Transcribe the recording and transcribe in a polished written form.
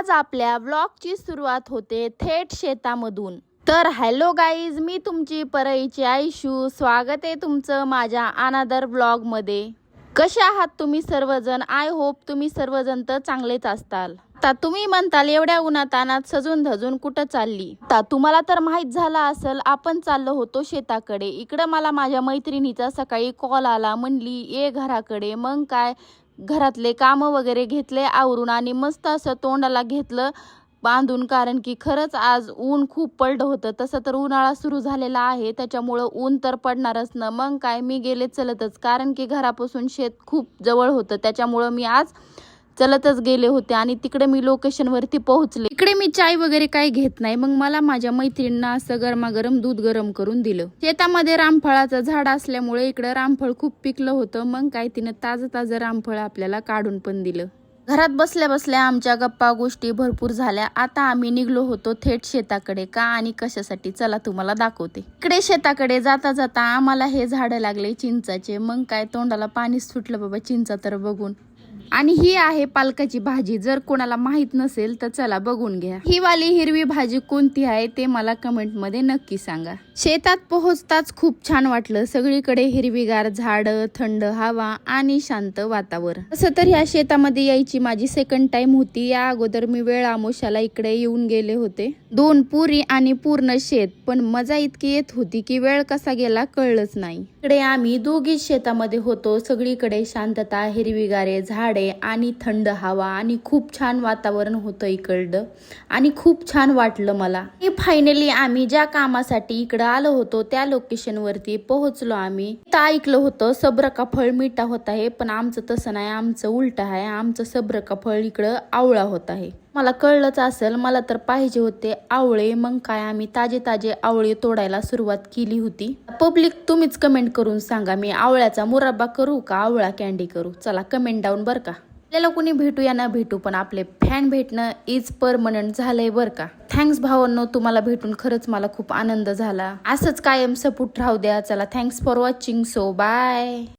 आज आपल्या व्लॉगची सुरुवात होते थेट शेतामधून। तर हॅलो गाईज, मी तुमची परईची आयशू। स्वागत आहे तुमचं माझ्या अनदर व्लॉग मध्ये। कसे आहात तुम्ही सर्वजण? आय होप तुम्ही सर्वजण तर चांगलेच असताल। आता तुम्ही म्हणताल एवढ्या उन्हातानात सजून धजून कुठं चालली? आता तुम्हाला तर माहित झाला असेल, आपण चाललो होतो शेताकडे। इकडं मला माझ्या मैत्रिणीचा सकाळी कॉल आला, म्हणली ये घराकडे। मग काय घरातले काम वगैरे घेतले आवरून आणि मस्त असं तोंडाला घेतलं बांधून, कारण की खरंच आज ऊन खूप पडलं होतं। तसं तर उन्हाळा सुरू झालेला आहे, त्याच्यामुळं ऊन तर पडणारच ना। मग काय मी गेले चलतच, कारण की घरापासून शेत खूप जवळ होतं, त्याच्यामुळं मी आज चलतच गेले होते आणि तिकडे मी लोकेशनवरती पोहोचले। इकडे मी चाय वगैरे काही घेत नाही, मग मला माझ्या मैत्रिणींना असं गरमागरम दूध गरम करून दिलं। शेतामध्ये रामफळाचं झाड असल्यामुळे इकडं रामफळ खूप पिकलं होतं, मग काय तिनं ताजं ताजं रामफळ आपल्याला काढून पण दिलं। घरात बसल्या बसल्या आमच्या गप्पा गोष्टी भरपूर झाल्या। आता आम्ही निघलो होतो थेट शेताकडे। का आणि कशासाठी चला तुम्हाला दाखवते। इकडे शेताकडे जाता जाता आम्हाला हे झाड लागले चिंचाचे। मग काय तोंडाला पाणी सुटलं बाबा चिंचा तर बघून। आणि ही आहे पालकाची भाजी, जर कोणाला माहित नसेल तर चला बघून घ्या। ही वाली हिरवी भाजी कोणती आहे ते मला कमेंट मध्ये नक्की सांगा। शेतात पोहोचताच खूप छान वाटलं, सगळीकडे हिरवीगार झाड, थंड हवा आणि शांत वातावरण। तसं तर ह्या शेतामध्ये यायची माझी सेकंड टाइम होती। या अगोदर मी वेळ आमोशाला इकडे येऊन गेले होते, 2 पुरी आणि पूर्ण शेत, पण मजा इतकी येत होती की वेळ कसा गेला कळलंच नाही। इकडे आम्ही दोघीच शेतामध्ये होतो, सगळीकडे शांतता, हिरवीगारे झाडे आणि थंड हवा आणि खूप छान वातावरण होतं इकडं आणि खूप छान वाटलं मला। फायनली आम्ही ज्या कामासाठी इकडं आलो होतो त्या लोकेशन वरती पोहोचलो आम्ही। इथं ऐकलं होतं सब्र का फळ मिठा होता है, पण आमचं तसं नाही, आमचं उलट आहे। आमचं सब्र का फळ इकडं आवळा होत आहे। मला कळलंच असेल, मला तर पाहिजे होते आवळे। मग काय आम्ही ताजे ताजे आवळे तोडायला सुरुवात केली होती। पब्लिक तुम्हीच कमेंट करून सांगा, मी आवळ्याचा मुरब्बा करू का आवळा कॅन्डी करू? चला कमेंट डाऊन बर का। आपल्याला कोणी भेटू या ना भेटू, पण आपले फॅन भेटणं इज परमनंट झालंय बर का। थँक्स भावांनो, तुम्हाला भेटून खरंच मला खूप आनंद झाला। असंच कायम सपोर्ट राहू द्या। चला thanks for watching, so bye.